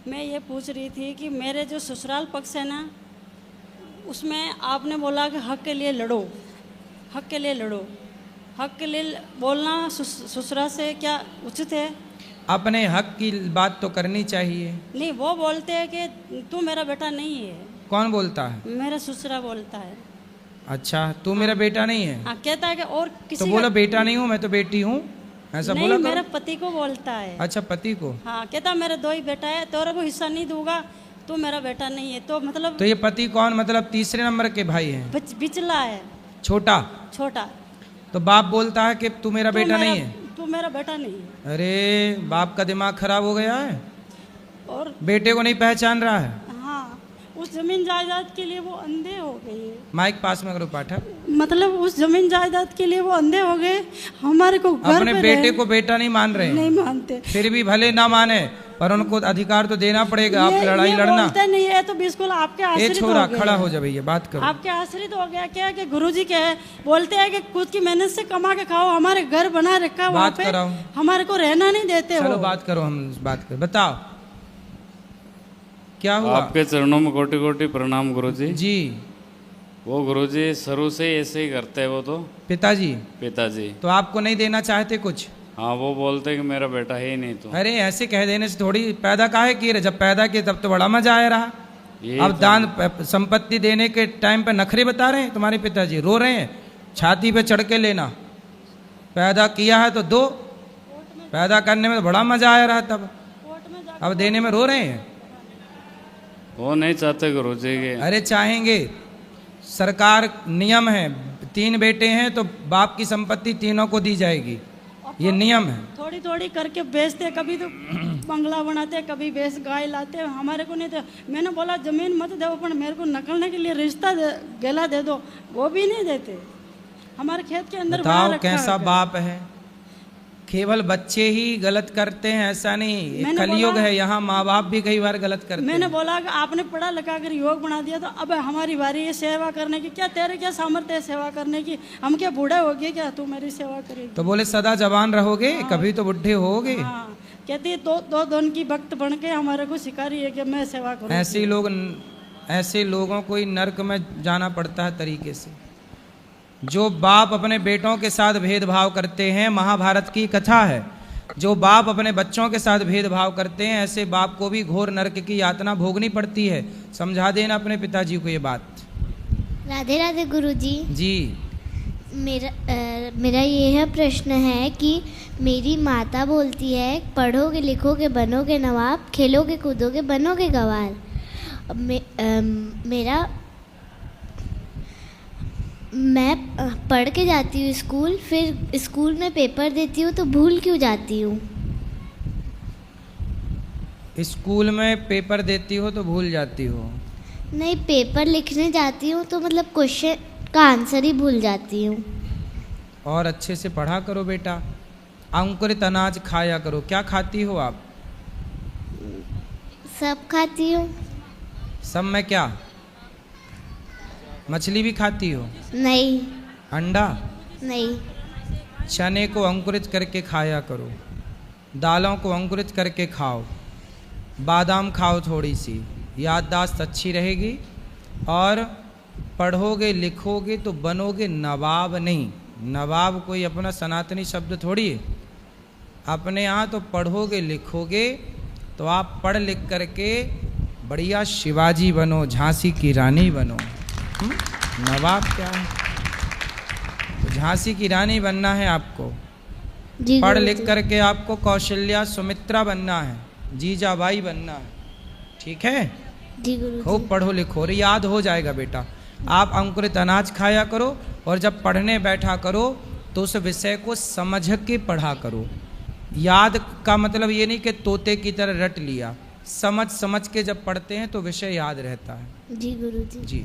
मैं ये पूछ रही थी कि मेरे जो ससुराल पक्ष है ना, उसमें आपने बोला कि हक के लिए लड़ो, हक के लिए लड़ो। हक के लिए बोलना ससुराल से क्या उचित है? अपने हक की बात तो करनी चाहिए। नहीं, वो बोलते हैं कि तू मेरा बेटा नहीं है। कौन बोलता है? मेरा ससुरा बोलता है। अच्छा, तू मेरा बेटा नहीं है? हाँ, कहता है कि और किसी तो बोला बेटा नहीं हूँ, मैं तो बेटी हूँ, ऐसा नहीं, बोला करो। मेरे पति को बोलता है। अच्छा, पति को। हाँ, कहता मेरा 2 ही बेटा है, तेरे को हिस्सा नहीं दूंगा, तू मेरा बेटा नहीं है। तो मतलब तो ये पति कौन, मतलब तीसरे नंबर के भाई हैं? बिचला है, छोटा। छोटा। तो बाप बोलता है कि तू मेरा बेटा नहीं है। तू मेरा बेटा नहीं है। अरे बाप का दिमाग खराब हो गया है, और बेटे को नहीं पहचान रहा है। हाँ, उस जमीन जायदाद के लिए वो अंधे हो गए। माइक पास में करो पाठक। मतलब उस जमीन जायदाद के लिए वो अंधे हो गए। हमारे को घर अपने पे बेटे को बेटा नहीं मान रहे हैं। नहीं मानते। फिर भी भले ना माने, पर उनको अधिकार तो देना पड़ेगा। आप लड़ाई लड़ना बोलते नहीं है तो बिल्कुल आपके ए आश्रित छोरा हो गए। खड़ा हो जा भैया, बात करो। आपके आश्रित हो गया क्या कि गुरुजी के बोलते हैं कि खुद की मेहनत से कमा के खाओ, हमारे घर बना रखा वहाँ बात पे, कराओ। हमारे को रहना नहीं देते। चलो वो बात करो, हम बात करो, बताओ क्या हुआ? आपके चरणों में कोटि कोटि प्रणाम गुरुजी। जी। वो गुरुजी शुरू से ही ऐसे ही करते हैं, वो तो पिताजी। पिताजी। तो आपको नहीं देना चाहते कुछ? हाँ, वो बोलते हैं कि मेरा बेटा है ही नहीं। तो अरे ऐसे कह देने से थोड़ी, पैदा काहे किए रहे? जब पैदा किए तब तो बड़ा मजा आया रहा। ये अब दान संपत्ति देने के टाइम पे नखरे बता रहे हैं तुम्हारे पिताजी, रो रहे हैं छाती पे चढ़ के लेना। पैदा किया है तो दो, पैदा करने में तो बड़ा मजा आया रहा तब, अब देने में रो रहे हैं। वो नहीं चाहते गुरुजी के। अरे चाहेंगे, सरकार नियम है, 3 बेटे हैं तो बाप की संपत्ति तीनों को दी जाएगी, ये नियम है। थोड़ी थोड़ी करके बेचते, कभी तो बंगला बनाते, कभी बेच गाय लाते, हमारे को नहीं दे। मैंने बोला जमीन मत दो, पर मेरे को नकलने के लिए रिश्ता गेला दे दो, वो भी नहीं देते। हमारे खेत के अंदर बना बताओ रखा कैसा है। बाप है। केवल बच्चे ही गलत करते हैं ऐसा नहीं, ये मैंने कलयुग बोला- है, यहाँ माँ बाप भी कई बार गलत करते मैंने हैं। बोला कि आपने पढ़ा लिखा कर योग बना दिया, तो अब हमारी बारी है सेवा करने की। क्या तेरे क्या सामर्थ्य है सेवा करने की? हम क्या बूढ़े हो गए क्या तू मेरी सेवा करेगी? तो बोले सदा जवान रहोगे, कभी तो बुढ़े होगे। हाँ, कहती दो दोन की भक्त बन के हमारे को सिखा रही है कि मैं सेवा करूँ। ऐसे लोगों को ही नर्क में जाना पड़ता है तरीके से। जो बाप अपने बेटों के साथ भेदभाव करते हैं, महाभारत की कथा है, जो बाप अपने बच्चों के साथ भेदभाव करते हैं, ऐसे बाप को भी घोर नरक की यातना भोगनी पड़ती है। समझा देना अपने पिताजी को ये बात। राधे राधे गुरुजी। जी। मेरा यह प्रश्न है कि मेरी माता बोलती है पढ़ोगे लिखोगे बनोगे नवाब, खेलोगे कूदोगे बनोगे गवार। मैं पढ़ के जाती हूँ स्कूल, फिर स्कूल में पेपर देती हूँ तो भूल क्यों जाती हूँ? स्कूल में पेपर देती हो तो भूल जाती हो? नहीं, पेपर लिखने जाती हूँ तो मतलब क्वेश्चन का आंसर ही भूल जाती हूँ। और अच्छे से पढ़ा करो बेटा, अंकुरित अनाज खाया करो। क्या खाती हो आप? सब खाती हूँ। सब में क्या? मछली भी खाती हो? नहीं। अंडा? नहीं। चने को अंकुरित करके खाया करो, दालों को अंकुरित करके खाओ, बादाम खाओ थोड़ी सी, याददाश्त अच्छी रहेगी। और पढ़ोगे लिखोगे तो बनोगे नवाब नहीं। नवाब कोई अपना सनातनी शब्द थोड़ी है। अपने यहाँ तो पढ़ोगे लिखोगे तो आप पढ़ लिख करके बढ़िया शिवाजी बनो, झांसी की रानी बनो। नवाब क्या है? तो झांसी की रानी बनना है आपको। पढ़ लिख करके आपको कौशल्या सुमित्रा बनना है, जीजाबाई बनना है। ठीक है? जी गुरुजी। खूब पढ़ो लिखो और याद हो जाएगा बेटा। आप अंकुरित अनाज खाया करो, और जब पढ़ने बैठा करो तो उस विषय को समझ के पढ़ा करो। याद का मतलब ये नहीं कि तोते की तरह रट लिया, समझ समझ के जब पढ़ते हैं तो विषय याद रहता है। जी गुरुजी। जी।